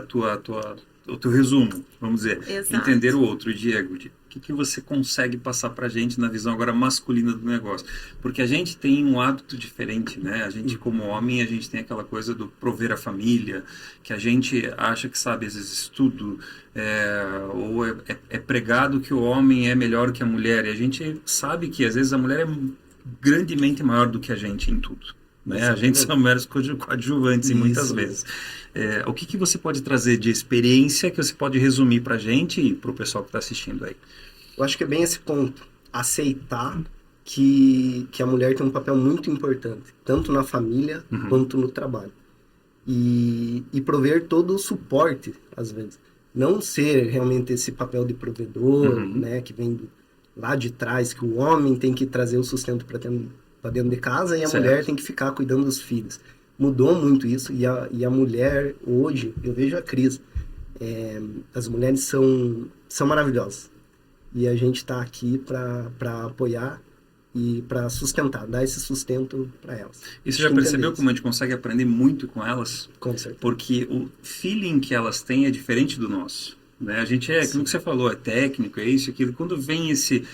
B: o teu resumo, vamos dizer.
C: Exato.
B: Entender o outro. Diego, o que você consegue passar pra gente na visão agora masculina do negócio? Porque a gente tem um hábito diferente, né? A gente, como homem, a gente tem aquela coisa do prover a família, que a gente acha que sabe, às vezes, tudo, ou é pregado que o homem é melhor que a mulher, e a gente sabe que, às vezes, a mulher é grandemente maior do que a gente em tudo. né? A gente são meros coadjuvantes e muitas vezes. O que você pode trazer de experiência que você pode resumir para a gente e para o pessoal que está assistindo aí?
D: Eu acho que é bem esse ponto, aceitar que a mulher tem um papel muito importante, tanto na família quanto no trabalho. E prover todo o suporte, às vezes. Não ser realmente esse papel de provedor, né, que vem lá de trás, que o homem tem que trazer o sustento para dentro de casa e a mulher tem que ficar cuidando dos filhos. Mudou muito isso e a mulher, hoje, eu vejo a crise. As mulheres são maravilhosas. E a gente está aqui para apoiar e para sustentar, dar esse sustento para elas.
B: E você já percebeu como a gente consegue aprender muito com elas?
D: Com certeza.
B: Porque o feeling que elas têm é diferente do nosso, né? A gente aquilo que você falou, é técnico, é isso, aquilo. Quando vem esse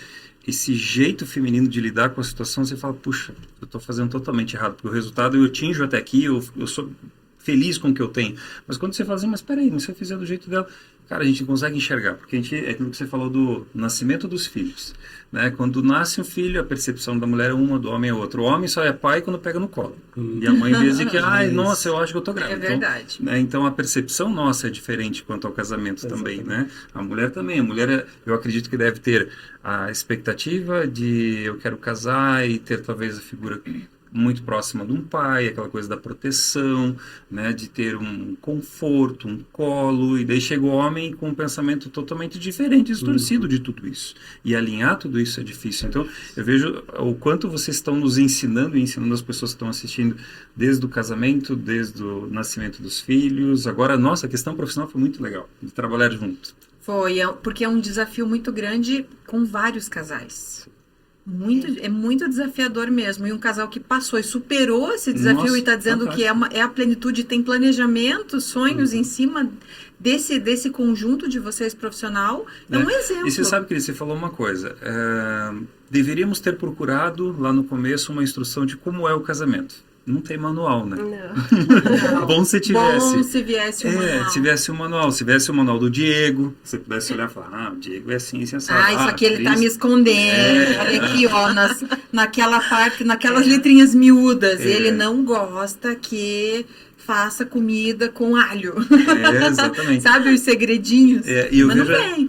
B: jeito feminino de lidar com a situação, você fala, puxa, eu estou fazendo totalmente errado, porque o resultado eu atinjo até aqui, eu sou feliz com o que eu tenho. Mas quando você fala assim, mas peraí, se eu fizer do jeito dela... Cara, a gente consegue enxergar, porque é aquilo que você falou do nascimento dos filhos, né? Quando nasce um filho, a percepção da mulher é uma, do homem é outra. O homem só é pai quando pega no colo. E a mãe diz que, nossa, eu acho que eu tô grávida.
A: É verdade.
B: Então, né? Então a percepção nossa é diferente quanto ao casamento também, né? A mulher também. A mulher, eu acredito que deve ter a expectativa de eu quero casar e ter talvez a figura muito próxima de um pai, aquela coisa da proteção, né, de ter um conforto, um colo, e daí chega o homem com um pensamento totalmente diferente, distorcido de tudo isso. E alinhar tudo isso é difícil. Então, eu vejo o quanto vocês estão nos ensinando e ensinando as pessoas que estão assistindo desde o casamento, desde o nascimento dos filhos. Agora, nossa, a questão profissional foi muito legal, de trabalhar junto.
A: Foi, porque é um desafio muito grande com vários casais. É muito desafiador mesmo. E um casal que passou e superou esse desafio. Nossa, e está dizendo fantástico. Que é a plenitude, tem planejamento, sonhos em cima desse conjunto de vocês profissional. É um exemplo.
B: E você sabe que você falou uma coisa. Deveríamos ter procurado lá no começo uma instrução de como é o casamento. Não tem manual, né?
C: Não.
B: Bom se tivesse.
A: Bom se viesse o manual.
B: Se tivesse um manual. Se tivesse o manual do Diego, você pudesse olhar e falar, o Diego é assim, assim, assim.
A: Isso aqui ele tá me escondendo. Olha aqui, ó, naquela parte, naquelas letrinhas miúdas. Ele não gosta que faça comida com alho.
B: Exatamente.
A: Sabe os segredinhos?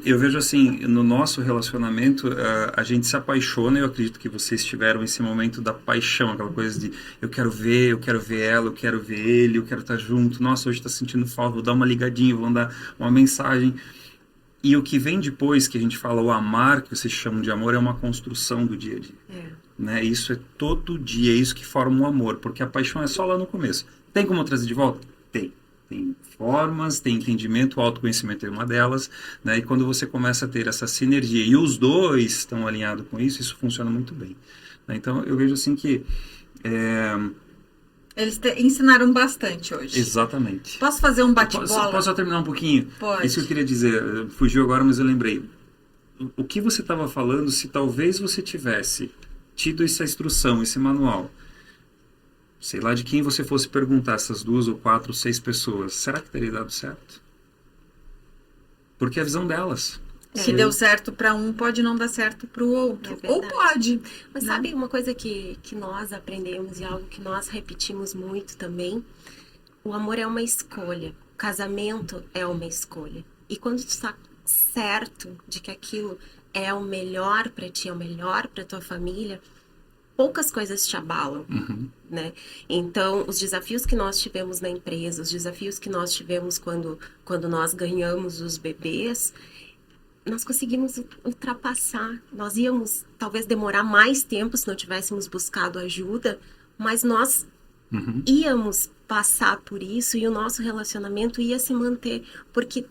B: Eu vejo assim, no nosso relacionamento, a gente se apaixona, eu acredito que vocês tiveram esse momento da paixão, aquela coisa de eu quero ver ela, eu quero ver ele, eu quero estar junto, nossa, hoje está sentindo falta, vou dar uma ligadinha, vou mandar uma mensagem. E o que vem depois, que a gente fala o amar, que vocês chamam de amor, é uma construção do dia a dia. Né? Isso é todo dia, é isso que forma o amor, porque a paixão é só lá no começo. Tem como trazer de volta? Tem. Tem formas, tem entendimento, o autoconhecimento é uma delas, né? E quando você começa a ter essa sinergia e os dois estão alinhados com isso funciona muito bem. Né? Então, eu vejo assim que...
A: Eles ensinaram bastante hoje.
B: Exatamente.
A: Posso fazer um bate-bola?
B: Posso só terminar um pouquinho?
A: Pode.
B: Isso que eu queria dizer, fugiu agora, mas eu lembrei. O que você estava falando, se talvez você tivesse tido essa instrução, esse manual, sei lá de quem você fosse perguntar, essas 2 ou 4 ou 6 pessoas, será que teria dado certo? Porque é a visão delas.
A: Se deu certo para um, pode não dar certo para o outro. Ou pode.
C: Mas sabe uma coisa que nós aprendemos e algo que nós repetimos muito também? O amor é uma escolha. O casamento é uma escolha. E quando tu está certo de que aquilo é o melhor para ti, é o melhor para tua família, poucas coisas te abalam, né? Então, os desafios que nós tivemos na empresa, os desafios que nós tivemos quando nós ganhamos os bebês, nós conseguimos ultrapassar. Nós íamos, talvez, demorar mais tempo se não tivéssemos buscado ajuda, mas nós íamos passar por isso e o nosso relacionamento ia se manter, porque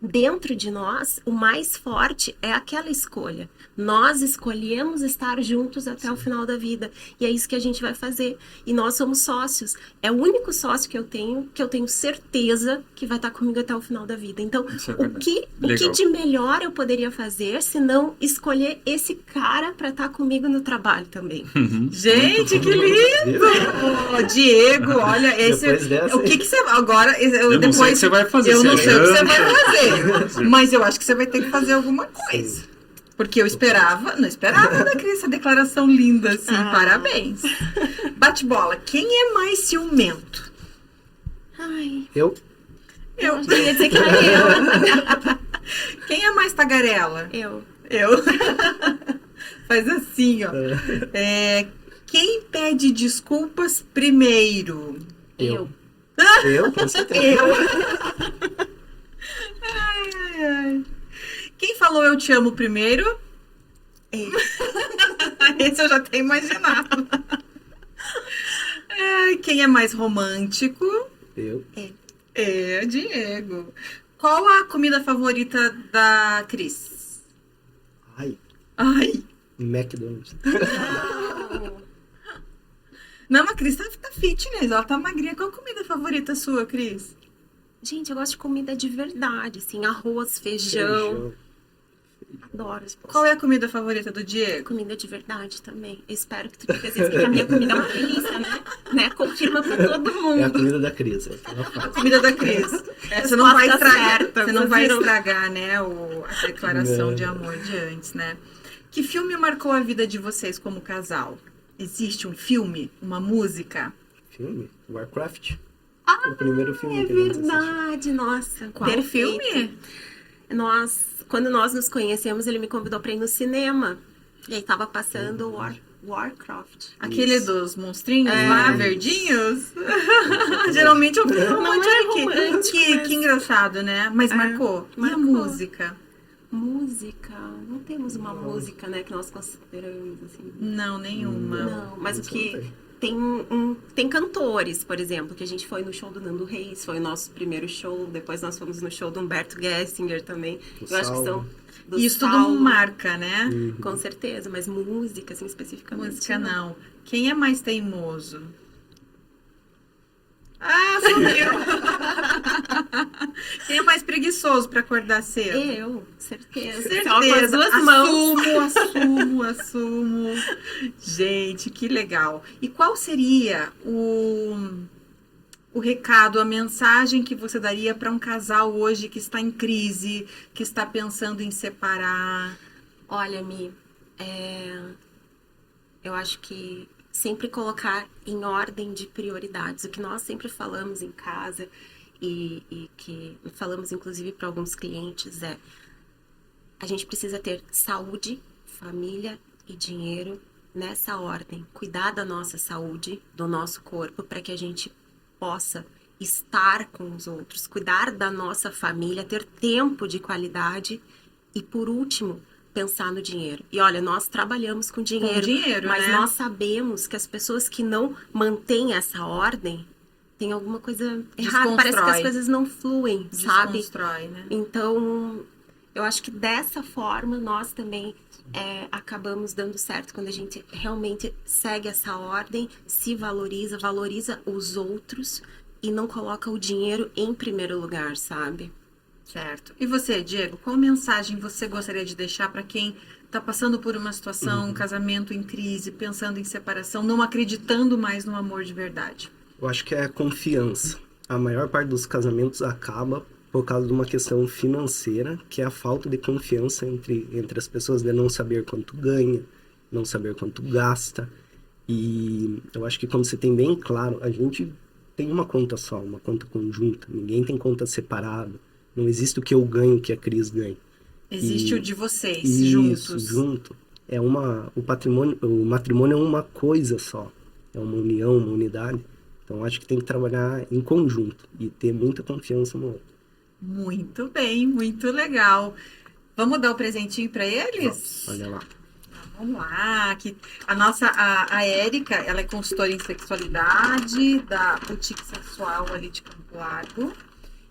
C: dentro de nós, o mais forte é aquela escolha. Nós escolhemos estar juntos até o final da vida. E é isso que a gente vai fazer. E nós somos sócios. É o único sócio que eu tenho certeza que vai estar comigo até o final da vida. Então, o que de melhor eu poderia fazer se não escolher esse cara para estar comigo no trabalho também?
A: Gente, que lindo! Diego, olha, esse... O que você... Agora,
B: eu não sei o que você vai fazer.
A: Eu não sei o que você vai fazer. Mas eu acho que você vai ter que fazer alguma coisa. Porque eu não esperava da Cris. Cadê declaração linda, assim.
C: Ah.
A: Parabéns. Bate-bola. Quem é mais ciumento?
C: Ai,
D: Eu?
A: Eu.
C: eu ia dizer que era
A: Quem é mais tagarela?
C: eu.
A: Eu. Faz assim, ó. Quem pede desculpas primeiro?
C: Eu.
D: Eu, com certeza.
A: Ai, ai, ai. Quem falou eu te amo primeiro? Esse eu já tenho imaginado. Ai, quem é mais romântico?
D: Eu.
A: É, Diego. Qual a comida favorita da Cris?
D: Ai,
A: Ai.
D: McDonald's.
A: Não, a Cris tá fitness, ela tá magrinha. Qual a comida favorita sua, Cris?
C: Gente, eu gosto de comida de verdade, assim, arroz, feijão. Adoro.
A: Qual é a comida favorita do Diego?
C: Comida de verdade também. Eu espero que tu diga assim, porque a minha comida é uma delícia, né? Confirma pra todo
D: É a
C: mundo.
D: comida da Cris. é o que ela faz.
A: Comida da Cris. Você não vai
C: Resposta
A: estragar,
C: certa,
A: você não
C: vocês
A: vai
C: viram?
A: estragar, né, a declaração
D: Não.
A: de amor de antes, né? Que filme marcou a vida de vocês como casal? Existe um filme, uma música?
D: Filme? Warcraft. O primeiro filme
C: É
D: que a gente assistiu.
C: verdade, nossa.
A: Qual
C: perfeito.
A: filme?
C: Quando nós nos conhecemos, ele me convidou pra ir no cinema. E aí tava passando Warcraft.
A: Aquele dos monstrinhos
C: É.
A: lá, verdinhos? Geralmente eu fico
C: Não é
A: romântico.
C: romântico,
A: Que
C: mas-
A: engraçado, né? Mas marcou. E a
C: marcou.
A: música?
C: Música, não temos uma música, né, que nós consideramos assim.
A: Não, nenhuma.
C: Não, mas o
D: Isso
C: que
D: não
C: tem cantores, por exemplo, que a gente foi no show do Nando Reis, foi o nosso primeiro show, depois nós fomos no show do Humberto Gessinger também.
D: Do
C: Eu acho que são
D: Saulo.
C: do
A: Isso tudo
C: Saulo,
A: marca, né?
C: com certeza, mas música assim especificamente.
A: Música não. Quem é mais teimoso? Ah, sumiu! Quem é mais preguiçoso pra acordar cedo?
C: Eu, certeza. Só com as
A: Certeza.
C: duas mãos.
A: Assumo. Gente, que legal. E qual seria o recado, a mensagem que você daria para um casal hoje que está em crise, que está pensando em separar?
C: Olha, Mi, eu acho que sempre colocar em ordem de prioridades. O que nós sempre falamos em casa e que falamos inclusive para alguns clientes a gente precisa ter saúde, família e dinheiro nessa ordem. Cuidar da nossa saúde, do nosso corpo, para que a gente possa estar com os outros, cuidar da nossa família, ter tempo de qualidade e, por último, pensar no dinheiro. E olha, nós trabalhamos com dinheiro, mas
A: né?
C: nós sabemos que as pessoas que não mantêm essa ordem tem alguma coisa errada. Parece que as
A: Desconstrói.
C: coisas não fluem, sabe?
A: Desconstrói, né?
C: Então, eu acho que dessa forma nós também acabamos dando certo quando a gente realmente segue essa ordem, se valoriza os outros e não coloca o dinheiro em primeiro lugar, sabe?
A: Certo. E você, Diego, qual mensagem você gostaria de deixar para quem está passando por uma situação, um casamento em crise, pensando em separação, não acreditando mais no amor de verdade?
D: Eu acho que é confiança. A maior parte dos casamentos acaba por causa de uma questão financeira, que é a falta de confiança entre as pessoas, de não saber quanto ganha, não saber quanto gasta. E eu acho que quando você tem bem claro, a gente tem uma conta só, uma conta conjunta, ninguém tem conta separada. Não existe o que eu ganho, o que a Cris ganha.
A: Existe o de vocês,
D: Isso,
A: juntos.
D: junto. O matrimônio é uma coisa só. É uma união, uma unidade. Então, acho que tem que trabalhar em conjunto e ter muita confiança no outro.
A: Muito bem, muito legal. Vamos dar o presentinho para eles?
D: Olha lá.
A: Vamos lá. Que a Érica, ela é consultora em sexualidade da Boutique Sensual ali de Campo Largo.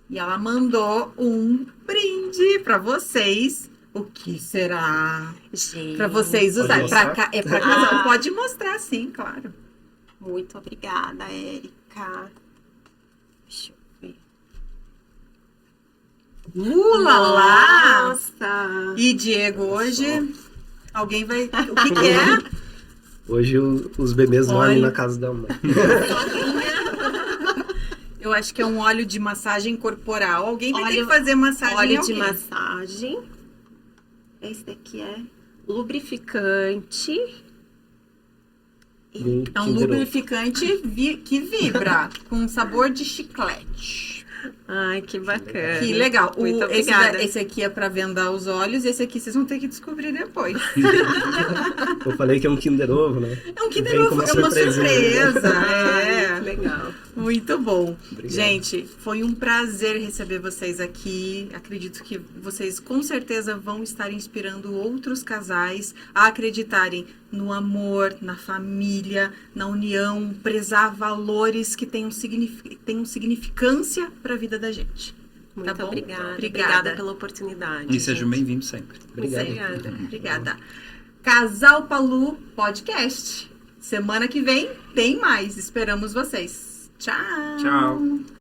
A: E ela mandou um brinde para vocês. O que será?
C: Gente,
A: Para vocês
D: Pode
A: usarem.
D: mostrar?
A: É para casal. Pode mostrar, sim, claro.
C: muito obrigada, Érica. Deixa eu ver.
A: Lá, lá.
C: Nossa!
A: E Diego, hoje alguém vai... O que que é?
D: Hoje os bebês
A: Olha.
D: dormem na casa da mãe.
A: Eu acho que é um óleo de massagem corporal. Alguém vai ter
C: Óleo-
A: que fazer massagem em
C: Óleo de
A: alguém.
C: massagem. Esse daqui é lubrificante.
D: E um
A: É um
D: Kinder Ovo.
A: lubrificante que vibra, com sabor de chiclete.
C: Ai, que bacana.
A: Que legal.
C: Muito
A: Esse,
C: obrigada.
A: esse aqui é para vendar os olhos, esse aqui vocês vão ter que descobrir depois.
D: Eu falei que é um Kinder Ovo, né?
A: É um Kinder
D: Vem
A: Ovo,
D: com uma
A: é uma
D: surpresinha.
A: surpresa.
C: Ai, que legal.
A: Muito bom.
D: Obrigado.
A: Gente, foi um prazer receber vocês aqui. Acredito que vocês com certeza vão estar inspirando outros casais a acreditarem no amor, na família, na união, prezar valores que tenham significância para a vida da gente.
C: Muito
A: Tá bom?
C: obrigada.
A: Obrigada.
C: Obrigada pela oportunidade.
B: E sejam
C: gente.
B: bem-vindos sempre.
D: Obrigado.
A: Obrigada. Casal Palu Podcast. Semana que vem tem mais. Esperamos vocês. Tchau.
B: Tchau.